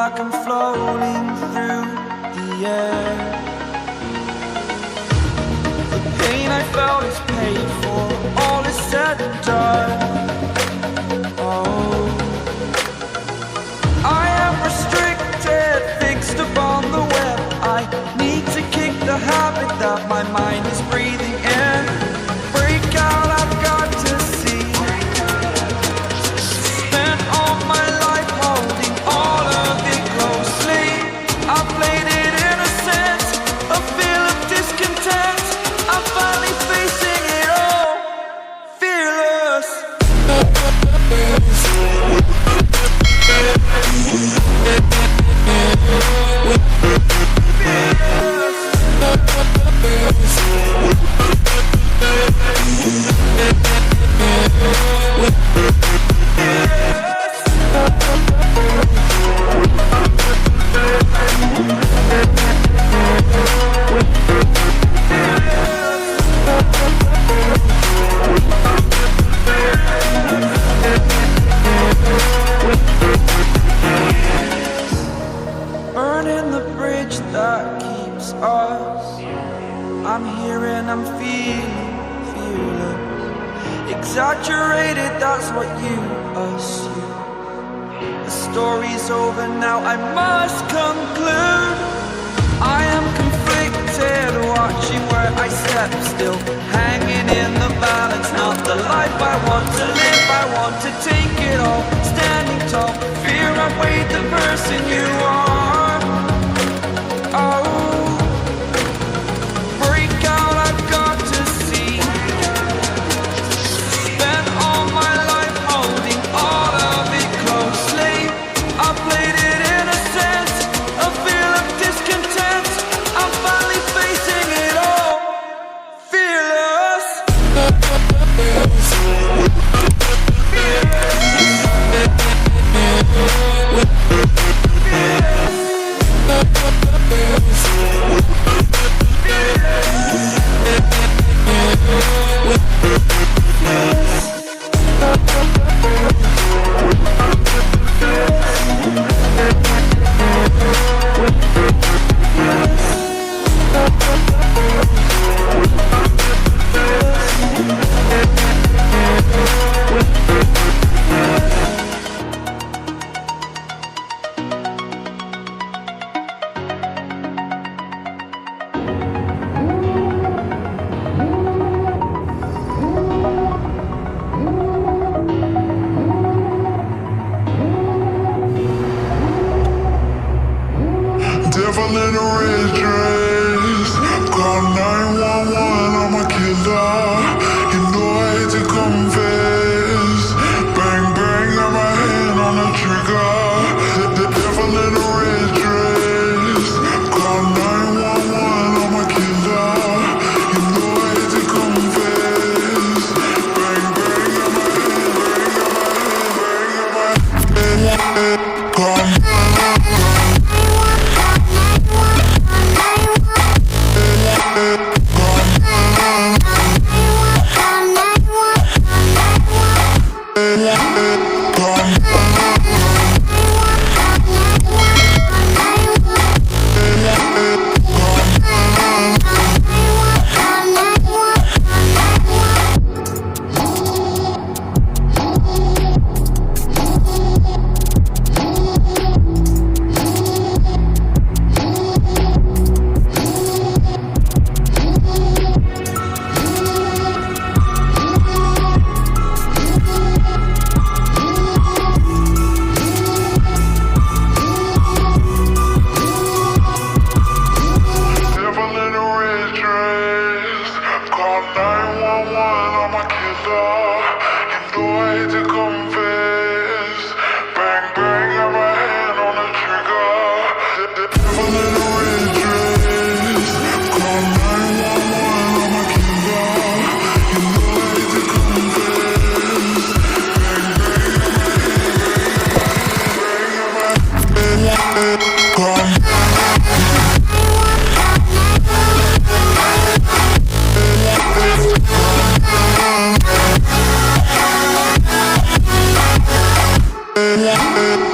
like I'm floating through the air. The pain I felt is paid for, all is said and done. Oh, I am restricted, fixed upon the web. I need to kick the habit that my mind is breathing in. Break out, I've got to see. Spent all my life holding all of it closely. I played it innocent, a feel of discontent. I'm finally facing it all, fearless. Burning the bridge that keeps us. I'm here and I'm feeling fearless. Exaggerated, that's what you assume. The story's over now, I must conclude. I am conflicted, watching where I step still, hanging in the balance. Not the life I want to live, I want to take it all. Standing tall, fear I've weighed the person you are. Oh, break out, I've got to see. Spent all my life holding all of it closely. I played it innocent, a feel of discontent. I'm finally facing it all, fearless. Devil in a red dress, call 911, I'm a killer. You know I hate to confess. Bang bang, got my hand on the trigger. The devil in a red dress, call 911, I'm a killer. You know I hate to confess. Bang bang, got my hand, call. Yeah.